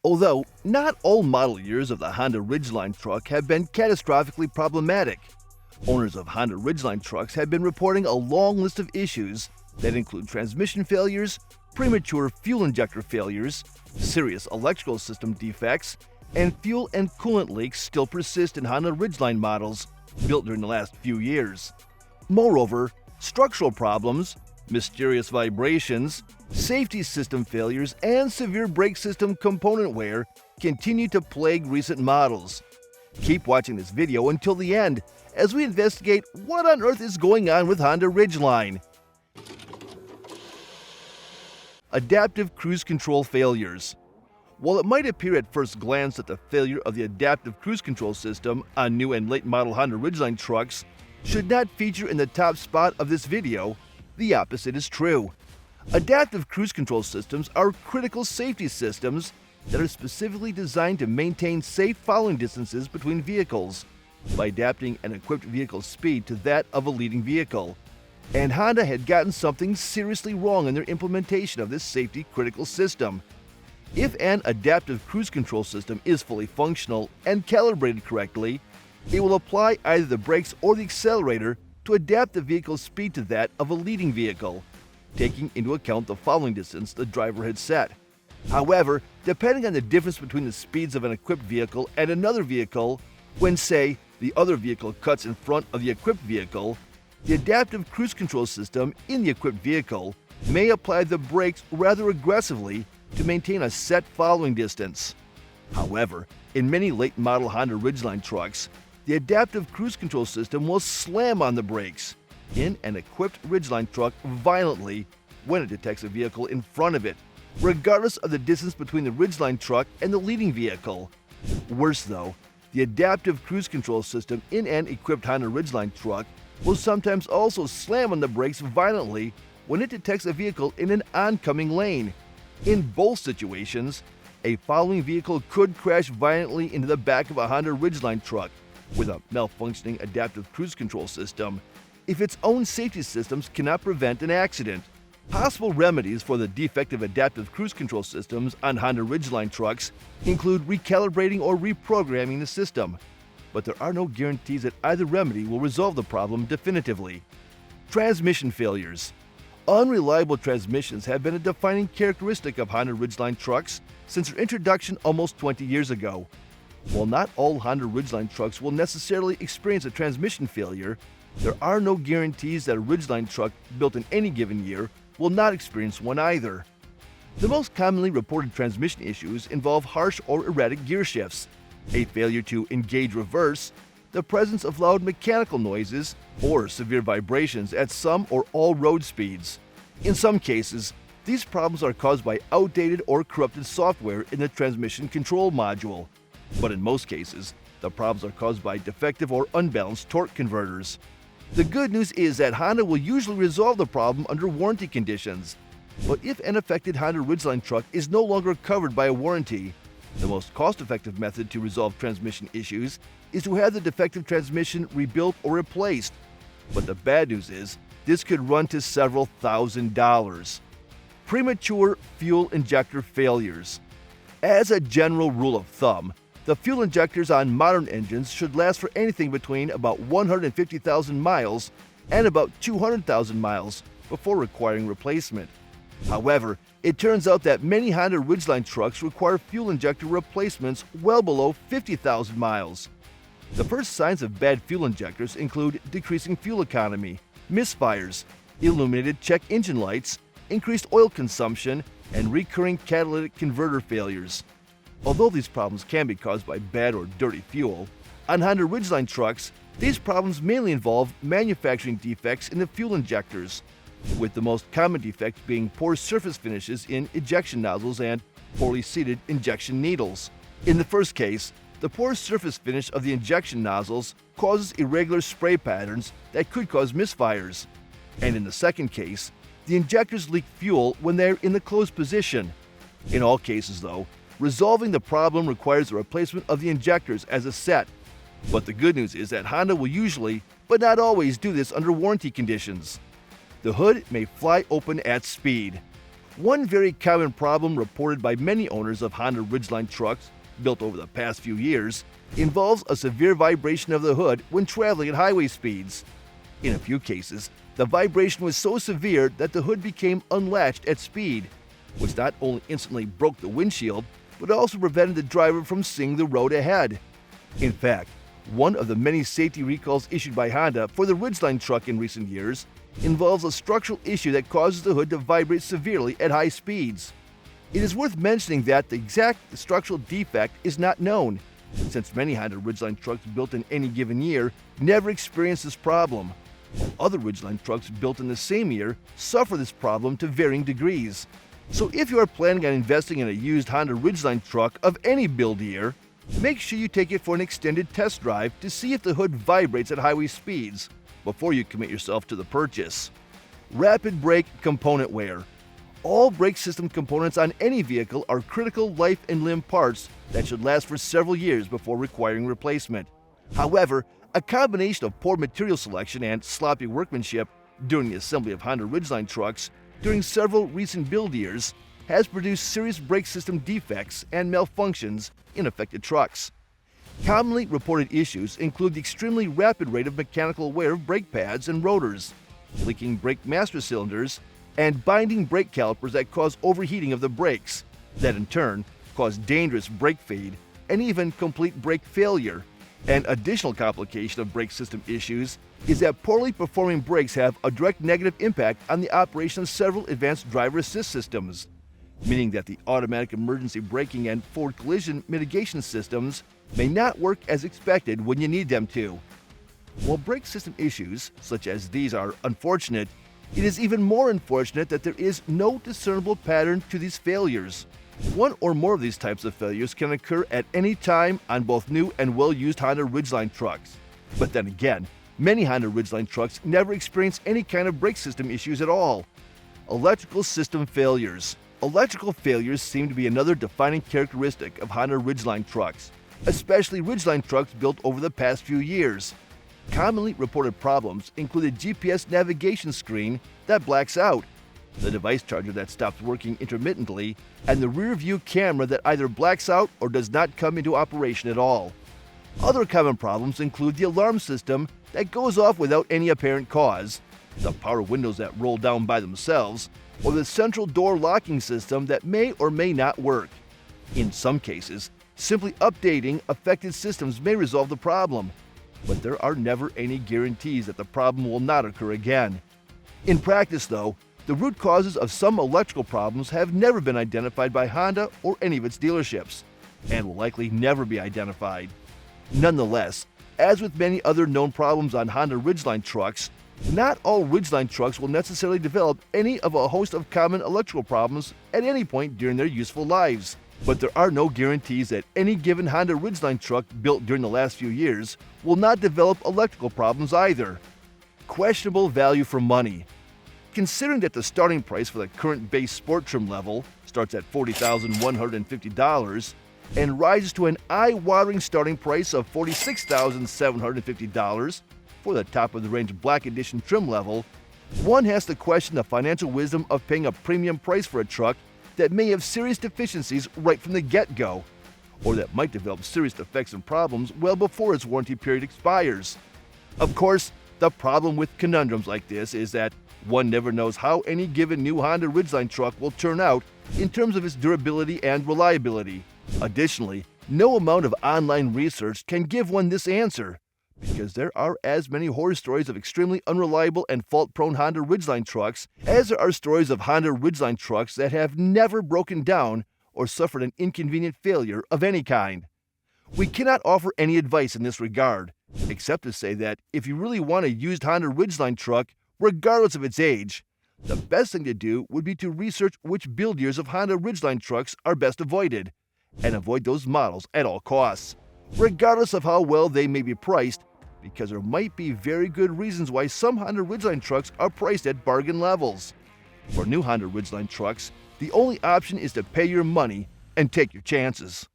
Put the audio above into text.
Although not all model years of the Honda Ridgeline truck have been catastrophically problematic, owners of Honda Ridgeline trucks have been reporting a long list of issues that include transmission failures, premature fuel injector failures, serious electrical system defects, and fuel and coolant leaks still persist in Honda Ridgeline models built during the last few years. Moreover, structural problems, mysterious vibrations, safety system failures, and severe brake system component wear continue to plague recent models. Keep watching this video until the end as we investigate what on earth is going on with Honda Ridgeline. Adaptive cruise control failures. While it might appear at first glance that the failure of the adaptive cruise control system on new and late model Honda Ridgeline trucks should not feature in the top spot of this video, the opposite is true. Adaptive cruise control systems are critical safety systems that are specifically designed to maintain safe following distances between vehicles by adapting an equipped vehicle's speed to that of a leading vehicle. And Honda had gotten something seriously wrong in their implementation of this safety-critical system. If an adaptive cruise control system is fully functional and calibrated correctly, it will apply either the brakes or the accelerator to adapt the vehicle's speed to that of a leading vehicle, taking into account the following distance the driver had set. However, depending on the difference between the speeds of an equipped vehicle and another vehicle, when, say, the other vehicle cuts in front of the equipped vehicle, the adaptive cruise control system in the equipped vehicle may apply the brakes rather aggressively to maintain a set following distance. However, in many late model Honda Ridgeline trucks, the adaptive cruise control system will slam on the brakes in an equipped Ridgeline truck violently when it detects a vehicle in front of it, regardless of the distance between the Ridgeline truck and the leading vehicle. Worse though, the adaptive cruise control system in an equipped Honda Ridgeline truck will sometimes also slam on the brakes violently when it detects a vehicle in an oncoming lane. In both situations, a following vehicle could crash violently into the back of a Honda Ridgeline truck with a malfunctioning adaptive cruise control system if its own safety systems cannot prevent an accident. Possible remedies for the defective adaptive cruise control systems on Honda Ridgeline trucks include recalibrating or reprogramming the system, but there are no guarantees that either remedy will resolve the problem definitively. Transmission failures. Unreliable transmissions have been a defining characteristic of Honda Ridgeline trucks since their introduction almost 20 years ago. While not all Honda Ridgeline trucks will necessarily experience a transmission failure, there are no guarantees that a Ridgeline truck built in any given year will not experience one either. The most commonly reported transmission issues involve harsh or erratic gear shifts, a failure to engage reverse, the presence of loud mechanical noises, or severe vibrations at some or all road speeds. In some cases, these problems are caused by outdated or corrupted software in the transmission control module, but in most cases, the problems are caused by defective or unbalanced torque converters. The good news is that Honda will usually resolve the problem under warranty conditions, but if an affected Honda Ridgeline truck is no longer covered by a warranty, the most cost-effective method to resolve transmission issues is to have the defective transmission rebuilt or replaced. But the bad news is, this could run to several $1,000s. Premature fuel injector failures. As a general rule of thumb, the fuel injectors on modern engines should last for anything between about 150,000 miles and about 200,000 miles before requiring replacement. However, it turns out that many Honda Ridgeline trucks require fuel injector replacements well below 50,000 miles. The first signs of bad fuel injectors include decreasing fuel economy, misfires, illuminated check engine lights, increased oil consumption, and recurring catalytic converter failures. Although these problems can be caused by bad or dirty fuel, on Honda Ridgeline trucks, these problems mainly involve manufacturing defects in the fuel injectors, with the most common defects being poor surface finishes in ejection nozzles and poorly seated injection needles. In the first case, the poor surface finish of the injection nozzles causes irregular spray patterns that could cause misfires. And in the second case, the injectors leak fuel when they are in the closed position. In all cases, though, resolving the problem requires the replacement of the injectors as a set. But the good news is that Honda will usually, but not always, do this under warranty conditions. The hood may fly open at speed. One very common problem reported by many owners of Honda Ridgeline trucks built over the past few years involves a severe vibration of the hood when traveling at highway speeds. In a few cases, the vibration was so severe that the hood became unlatched at speed, which not only instantly broke the windshield, but also prevented the driver from seeing the road ahead. In fact, one of the many safety recalls issued by Honda for the Ridgeline truck in recent years involves a structural issue that causes the hood to vibrate severely at high speeds. It is worth mentioning that the exact structural defect is not known, since many Honda Ridgeline trucks built in any given year never experience this problem, while other Ridgeline trucks built in the same year suffer this problem to varying degrees. So if you are planning on investing in a used Honda Ridgeline truck of any build year, make sure you take it for an extended test drive to see if the hood vibrates at highway speeds before you commit yourself to the purchase. Rapid brake component wear. All brake system components on any vehicle are critical life and limb parts that should last for several years before requiring replacement. However, a combination of poor material selection and sloppy workmanship during the assembly of Honda Ridgeline trucks during several recent build years has produced serious brake system defects and malfunctions in affected trucks. Commonly reported issues include the extremely rapid rate of mechanical wear of brake pads and rotors, leaking brake master cylinders, and binding brake calipers that cause overheating of the brakes, that in turn cause dangerous brake fade and even complete brake failure. An additional complication of brake system issues is that poorly performing brakes have a direct negative impact on the operation of several advanced driver assist systems, meaning that the automatic emergency braking and forward collision mitigation systems may not work as expected when you need them to. While brake system issues such as these are unfortunate, it is even more unfortunate that there is no discernible pattern to these failures. One or more of these types of failures can occur at any time on both new and well-used Honda Ridgeline trucks. But then again, many Honda Ridgeline trucks never experience any kind of brake system issues at all. Electrical system failures. Electrical failures seem to be another defining characteristic of Honda Ridgeline trucks, especially Ridgeline trucks built over the past few years. Commonly reported problems include a GPS navigation screen that blacks out, the device charger that stops working intermittently, and the rear view camera that either blacks out or does not come into operation at all. Other common problems include the alarm system that goes off without any apparent cause, the power windows that roll down by themselves, or the central door locking system that may or may not work. In some cases, simply updating affected systems may resolve the problem, but there are never any guarantees that the problem will not occur again. In practice, though, the root causes of some electrical problems have never been identified by Honda or any of its dealerships, and will likely never be identified. Nonetheless, as with many other known problems on Honda Ridgeline trucks, not all Ridgeline trucks will necessarily develop any of a host of common electrical problems at any point during their useful lives. But there are no guarantees that any given Honda Ridgeline truck built during the last few years will not develop electrical problems either. Questionable value for money. Considering that the starting price for the current base sport trim level starts at $40,150 and rises to an eye-watering starting price of $46,750 for the top-of-the-range Black Edition trim level, one has to question the financial wisdom of paying a premium price for a truck that may have serious deficiencies right from the get-go, or that might develop serious defects and problems well before its warranty period expires. Of course, the problem with conundrums like this is that one never knows how any given new Honda Ridgeline truck will turn out in terms of its durability and reliability. Additionally, no amount of online research can give one this answer, because there are as many horror stories of extremely unreliable and fault-prone Honda Ridgeline trucks as there are stories of Honda Ridgeline trucks that have never broken down or suffered an inconvenient failure of any kind. We cannot offer any advice in this regard, except to say that if you really want a used Honda Ridgeline truck, regardless of its age, the best thing to do would be to research which build years of Honda Ridgeline trucks are best avoided, and avoid those models at all costs, regardless of how well they may be priced, because there might be very good reasons why some Honda Ridgeline trucks are priced at bargain levels. For new Honda Ridgeline trucks, the only option is to pay your money and take your chances.